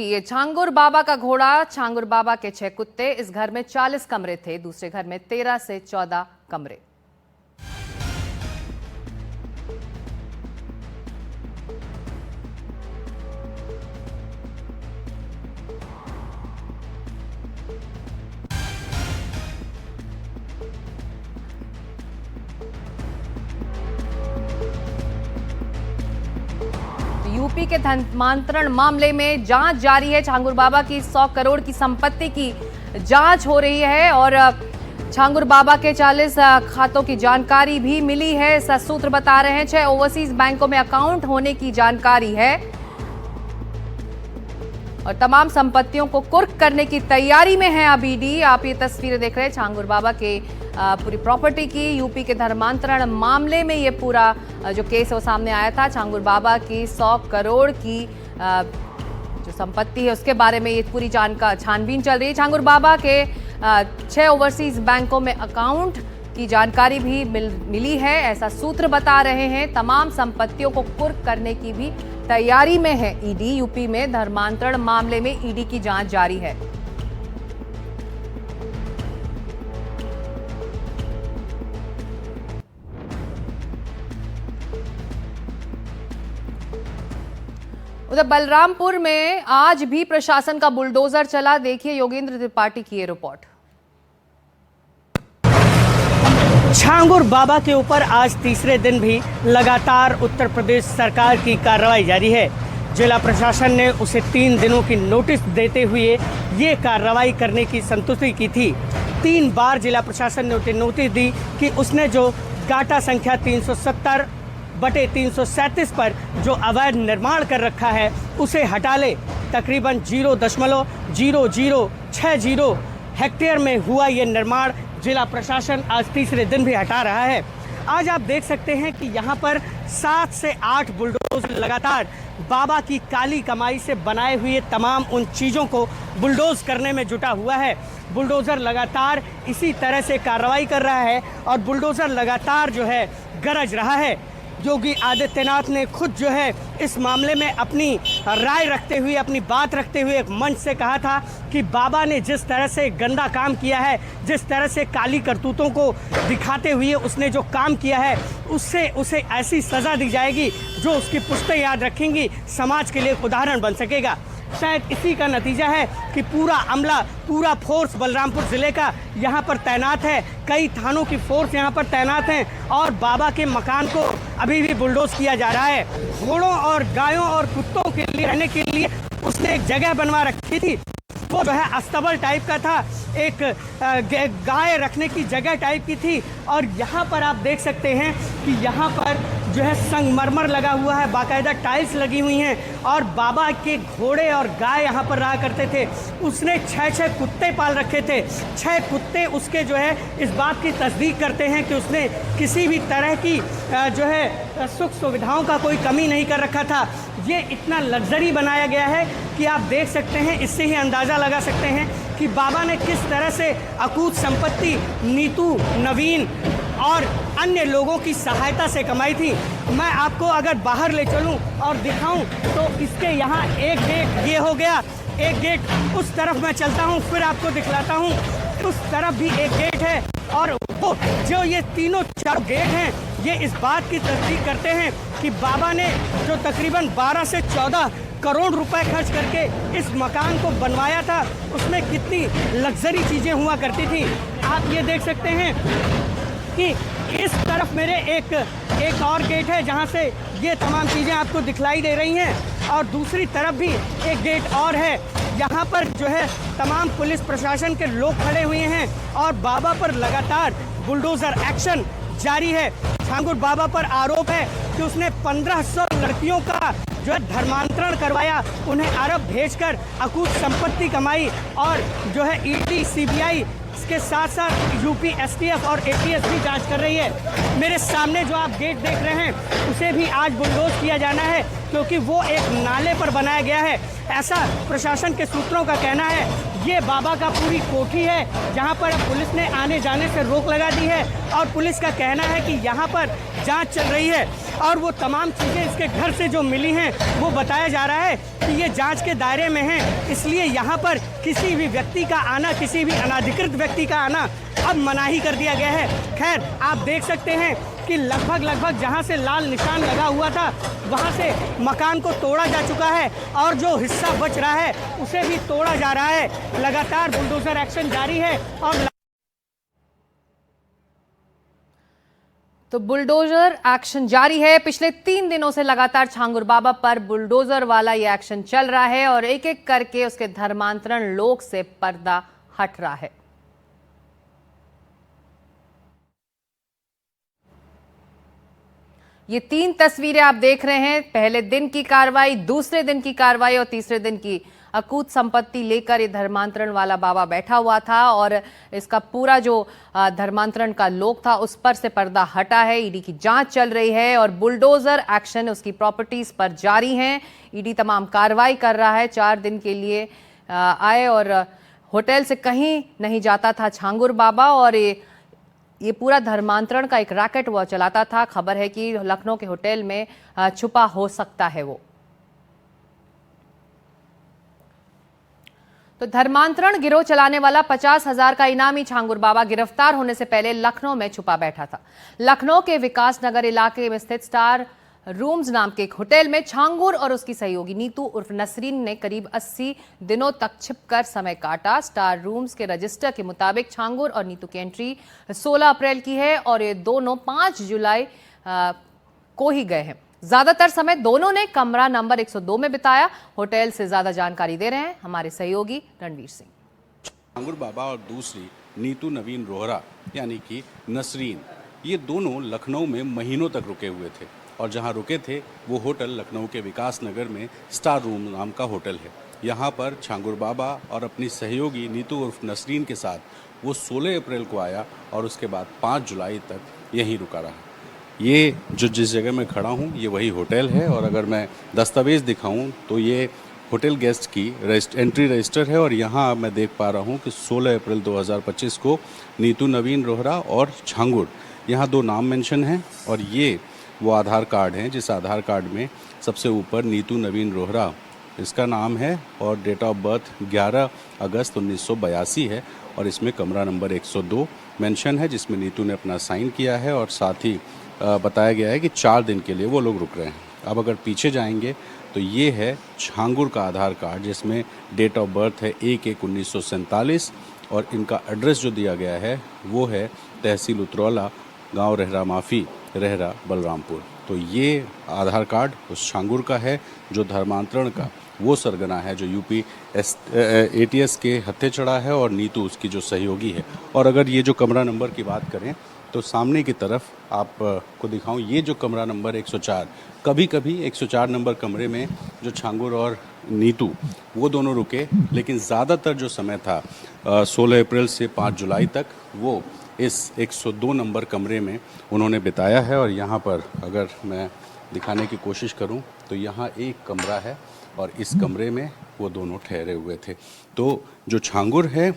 ये छांगुर बाबा का घोड़ा, छांगुर बाबा के 6 कुत्ते। इस घर में 40 कमरे थे, दूसरे घर में 13 से 14 कमरे। यूपी के धर्मांतरण मामले में जांच जारी है। छांगुर बाबा की 100 करोड़ की संपत्ति की जांच हो रही है और छांगुर बाबा के 40 खातों की जानकारी भी मिली है। सूत्र बता रहे हैं 6 ओवरसीज बैंकों में अकाउंट होने की जानकारी है और तमाम संपत्तियों को कुर्क करने की तैयारी में है अब ईडी। आप ये तस्वीरें देख रहे हैं छांगुर बाबा के पूरी प्रॉपर्टी की। यूपी के धर्मांतरण मामले में ये पूरा जो केस है वो सामने आया था। छांगुर बाबा की 100 करोड़ की जो संपत्ति है उसके बारे में ये पूरी छानबीन चल रही है। छांगुर बाबा के 6 ओवरसीज बैंकों में अकाउंट की जानकारी भी मिली है, ऐसा सूत्र बता रहे हैं। तमाम संपत्तियों को कुर्क करने की भी तैयारी में है ईडी। यूपी में धर्मांतरण मामले में ईडी की जांच जारी है। उधर बलरामपुर में आज भी प्रशासन का बुलडोजर चला। देखिए योगेंद्र त्रिपाठी की ये रिपोर्ट। छांगुर बाबा के ऊपर आज तीसरे दिन भी लगातार उत्तर प्रदेश सरकार की कार्रवाई जारी है। जिला प्रशासन ने उसे 3 दिनों की नोटिस देते हुए ये कार्रवाई करने की संतुष्टि की थी। 3 बार जिला प्रशासन ने उसे नोटिस दी कि उसने जो गाटा संख्या 370/337 पर जो अवैध निर्माण कर रखा है उसे हटा ले। तकरीबन 0.0060 हेक्टेयर में हुआ ये निर्माण जिला प्रशासन आज तीसरे दिन भी हटा रहा है। आज आप देख सकते हैं कि यहाँ पर 7 से 8 बुलडोजर लगातार बाबा की काली कमाई से बनाए हुए तमाम उन चीज़ों को बुलडोज करने में जुटा हुआ है। बुलडोजर लगातार इसी तरह से कार्रवाई कर रहा है और बुलडोजर लगातार जो है गरज रहा है। योगी आदित्यनाथ ने खुद जो है इस मामले में अपनी राय रखते हुए, अपनी बात रखते हुए एक मंच से कहा था कि बाबा ने जिस तरह से गंदा काम किया है, जिस तरह से काली करतूतों को दिखाते हुए उसने जो काम किया है उससे उसे ऐसी सज़ा दी जाएगी जो उसकी पुश्तें याद रखेंगी, समाज के लिए एक उदाहरण बन सकेगा। शायद इसी का नतीजा है कि पूरा अमला, पूरा फोर्स बलरामपुर ज़िले का यहाँ पर तैनात है। कई थानों की फोर्स यहाँ पर तैनात हैं और बाबा के मकान को अभी भी बुलडोज किया जा रहा है। घोड़ों और गायों और कुत्तों के लिए रहने के लिए उसने एक जगह बनवा रखी थी, वो जो है अस्तबल टाइप का था, एक गाय रखने की जगह टाइप की थी। और यहाँ पर आप देख सकते हैं कि यहाँ पर जो है संगमरमर लगा हुआ है, बाकायदा टाइल्स लगी हुई हैं और बाबा के घोड़े और गाय यहाँ पर रहा करते थे। उसने 6 कुत्ते पाल रखे थे। 6 कुत्ते उसके जो है इस बात की तस्दीक करते हैं कि उसने किसी भी तरह की जो है सुख सुविधाओं का कोई कमी नहीं कर रखा था। ये इतना लग्जरी बनाया गया है कि आप देख सकते हैं, इससे ही अंदाज़ा लगा सकते हैं कि बाबा ने किस तरह से अकूत संपत्ति नीतू, नवीन और अन्य लोगों की सहायता से कमाई थी। मैं आपको अगर बाहर ले चलूं और दिखाऊं तो इसके यहाँ एक गेट ये हो गया, एक गेट उस तरफ मैं चलता हूं, फिर आपको दिखलाता हूं। उस तरफ भी एक गेट है और वो जो ये 3-4 गेट हैं ये इस बात की तस्दीक करते हैं कि बाबा ने जो तकरीबन 12 से 14 करोड़ रुपए खर्च करके इस मकान को बनवाया था उसमें कितनी लग्जरी चीज़ें हुआ करती थी। आप ये देख सकते हैं कि इस तरफ मेरे एक और गेट है जहां से ये तमाम चीज़ें आपको दिखलाई दे रही हैं और दूसरी तरफ भी एक गेट और है। यहाँ पर जो है तमाम पुलिस प्रशासन के लोग खड़े हुए हैं और बाबा पर लगातार बुलडोजर एक्शन जारी है। छांगुर बाबा पर आरोप है कि उसने 1500 लड़कियों का जो है धर्मांतरण करवाया, उन्हें अरब भेजकर अकूत संपत्ति कमाई और जो है ईडी, सीबीआई के साथ साथ यूपी एसटीएफ और एटीएस भी जांच कर रही है। मेरे सामने जो आप गेट देख रहे हैं उसे भी आज बुलडोज किया जाना है क्योंकि वो एक नाले पर बनाया गया है, ऐसा प्रशासन के सूत्रों का कहना है। ये बाबा का पूरी कोठी है जहां पर पुलिस ने आने जाने से रोक लगा दी है और पुलिस का कहना है कि यहां पर जांच चल रही है। और वो तमाम चीज़ें इसके घर से जो मिली हैं वो बताया जा रहा है कि ये जांच के दायरे में हैं, इसलिए यहाँ पर किसी भी व्यक्ति का आना, किसी भी अनाधिकृत व्यक्ति का आना अब मनाही कर दिया गया है। खैर, आप देख सकते हैं कि लगभग जहाँ से लाल निशान लगा हुआ था वहाँ से मकान को तोड़ा जा चुका है और जो हिस्सा बच रहा है उसे भी तोड़ा जा रहा है। लगातार बुलडोजर एक्शन जारी है और तो बुलडोजर एक्शन जारी है। पिछले 3 दिनों से लगातार छांगुर बाबा पर बुलडोजर वाला ये एक्शन चल रहा है और एक एक करके उसके धर्मांतरण लोक से पर्दा हट रहा है। ये 3 तस्वीरें आप देख रहे हैं, पहले दिन की कार्रवाई, दूसरे दिन की कार्रवाई और तीसरे दिन की। अकूत संपत्ति लेकर ये धर्मांतरण वाला बाबा बैठा हुआ था और इसका पूरा जो धर्मांतरण का लोक था उस पर से पर्दा हटा है। ईडी की जांच चल रही है और बुलडोजर एक्शन उसकी प्रॉपर्टीज पर जारी है। ईडी तमाम कार्रवाई कर रहा है। 4 दिन के लिए आए और होटल से कहीं नहीं जाता था छांगुर बाबा और ये पूरा धर्मांतरण का एक रैकेट वो चलाता था। खबर है कि लखनऊ के होटल में छुपा हो सकता है वो। तो धर्मांतरण गिरोह चलाने वाला 50,000 का इनामी छांगुर बाबा गिरफ्तार होने से पहले लखनऊ में छुपा बैठा था। लखनऊ के विकास नगर इलाके में स्थित स्टार रूम्स नाम के एक होटल में छांगुर और उसकी सहयोगी नीतू उर्फ नसरीन ने करीब 80 दिनों तक छिपकर समय काटा। स्टार रूम्स के रजिस्टर के मुताबिक छांगुर और नीतू की एंट्री 16 अप्रैल की है और ये दोनों 5 जुलाई को ही गए हैं। ज्यादातर समय दोनों ने कमरा नंबर 102 में बिताया। होटल से ज्यादा जानकारी दे रहे हैं हमारे सहयोगी रणवीर सिंह। छांगुर बाबा और दूसरी नीतू नवीन रोहरा यानी कि नसरीन, ये दोनों लखनऊ में महीनों तक रुके हुए थे और जहां रुके थे वो होटल लखनऊ के विकास नगर में स्टार रूम नाम का होटल है। यहाँ पर छांगुर बाबा और अपनी सहयोगी नीतू उर्फ नसरीन के साथ वो 16 अप्रैल को आया और उसके बाद 5 जुलाई तक यहीं रुका रहा। ये जो जिस जगह मैं खड़ा हूँ ये वही होटल है और अगर मैं दस्तावेज़ दिखाऊँ तो ये होटल गेस्ट की एंट्री रजिस्टर है और यहाँ मैं देख पा रहा हूँ कि 16 अप्रैल 2025 को नीतू नवीन रोहरा और छांगुर, यहाँ 2 नाम मेंशन हैं और ये वो आधार कार्ड हैं जिस आधार कार्ड में सबसे ऊपर नीतू नवीन रोहरा इसका नाम है और डेट ऑफ बर्थ 11 अगस्त 1982 है और इसमें कमरा नंबर 102 मेंशन है जिसमें नीतू ने अपना साइन किया है और साथ ही बताया गया है कि 4 दिन के लिए वो लोग रुक रहे हैं। अब अगर पीछे जाएंगे तो ये है छांगुर का आधार कार्ड जिसमें डेट ऑफ बर्थ है 1/1/1947 और इनका एड्रेस जो दिया गया है वो है तहसील उतरौला, गांव रहरा माफ़ी, रहरा बलरामपुर। तो ये आधार कार्ड उस छांगुर का है जो धर्मांतरण का वो सरगना है जो यूपी ATS के हत्थे चढ़ा है और नीतू उसकी जो सहयोगी है। और अगर ये जो कमरा नंबर की बात करें तो सामने की तरफ आपको दिखाऊं, ये जो कमरा नंबर 104, कभी कभी 104 नंबर कमरे में जो छांगुर और नीतू वो दोनों रुके, लेकिन ज़्यादातर जो समय था 16 अप्रैल से 5 जुलाई तक वो इस 102 नंबर कमरे में उन्होंने बिताया है। और यहाँ पर अगर मैं दिखाने की कोशिश करूँ तो यहाँ एक कमरा है और इस कमरे में वो दोनों ठहरे हुए थे। तो जो छांगुर है,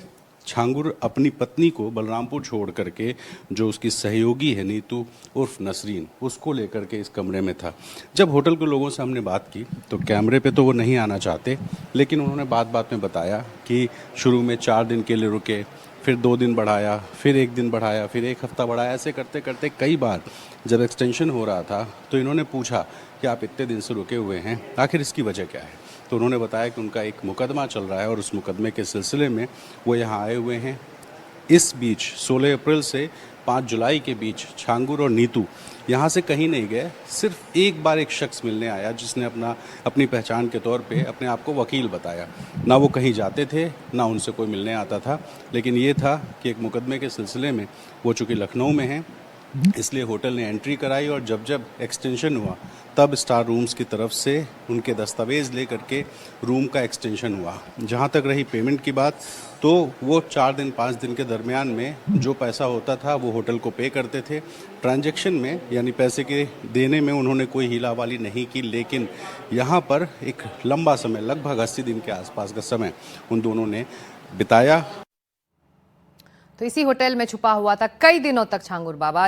छांगुर अपनी पत्नी को बलरामपुर छोड़ करके जो उसकी सहयोगी है नीतू उर्फ नसरीन, उसको लेकर के इस कमरे में था। जब होटल के लोगों से हमने बात की तो कैमरे पे तो वो नहीं आना चाहते, लेकिन उन्होंने बात में बताया कि शुरू में 4 दिन के लिए रुके, फिर 2 दिन बढ़ाया, फिर 1 दिन बढ़ाया, फिर 1 हफ्ता बढ़ाया। ऐसे करते करते कई बार जब एक्सटेंशन हो रहा था तो इन्होंने पूछा कि आप इतने दिन से रुके हुए हैं, आखिर इसकी वजह क्या है। तो उन्होंने बताया कि उनका एक मुकदमा चल रहा है और उस मुकदमे के सिलसिले में वो यहाँ आए हुए हैं। इस बीच 16 अप्रैल से 5 जुलाई के बीच छांगुर और नीतू यहाँ से कहीं नहीं गए। सिर्फ एक बार एक शख्स मिलने आया जिसने अपनी पहचान के तौर पे अपने आप को वकील बताया। ना वो कहीं जाते थे ना उनसे कोई मिलने आता था, लेकिन ये था कि एक मुकदमे के सिलसिले में वो चूँकि लखनऊ में हैं इसलिए होटल ने एंट्री कराई और जब एक्सटेंशन हुआ तब स्टार रूम्स की तरफ से उनके दस्तावेज़ ले करके रूम का एक्सटेंशन हुआ। जहाँ तक रही पेमेंट की बात तो वो 4 दिन 5 दिन के दरमियान में जो पैसा होता था वो होटल को पे करते थे। ट्रांजैक्शन में यानी पैसे के देने में उन्होंने कोई हीलावाली नहीं की, लेकिन यहाँ पर एक लंबा समय लगभग 80 दिन के आसपास का समय उन दोनों ने बिताया। तो इसी होटल में छुपा हुआ था कई दिनों तक छांगुर बाबा।